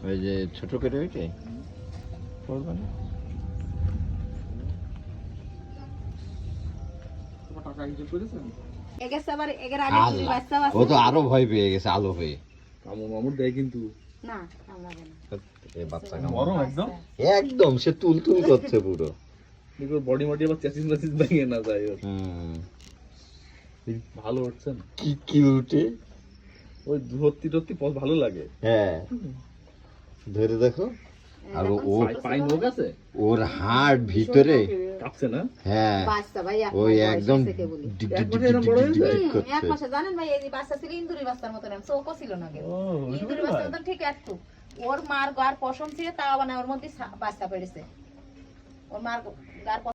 ওই যে ছোট করে ওইটাই করবে না ও তো আরো ভয় পেয়ে গেছে আলো হয়ে মামুর দেয় কিন্তু বাচ্চা একদম সে তুল তুল করছে পুরো বডি মডি আবার চেসিস মেসিস ভেঙে না যায় ভালো হচ্ছে না কি কিউটে ওই ধরতি ধরতি ভালো লাগে হ্যাঁ ধরে দেখো আর ও পাই নোক আছে ওর হাড় ভিতরে কাঁপছে না হ্যাঁ বাচ্চা ভাই ওই একদম এক মাসে জানেন ভাই এই বাচ্চা ছিল ইন্দুরি বাচ্চার মতো নাম চোখও ছিল না কেউ ইন্দুরি বাচ্চার মতো ঠিক একটু ওর মার গার পশম ছিল তাও মানে ওর মধ্যে বাচ্চা পেড়েছে ওর মার গার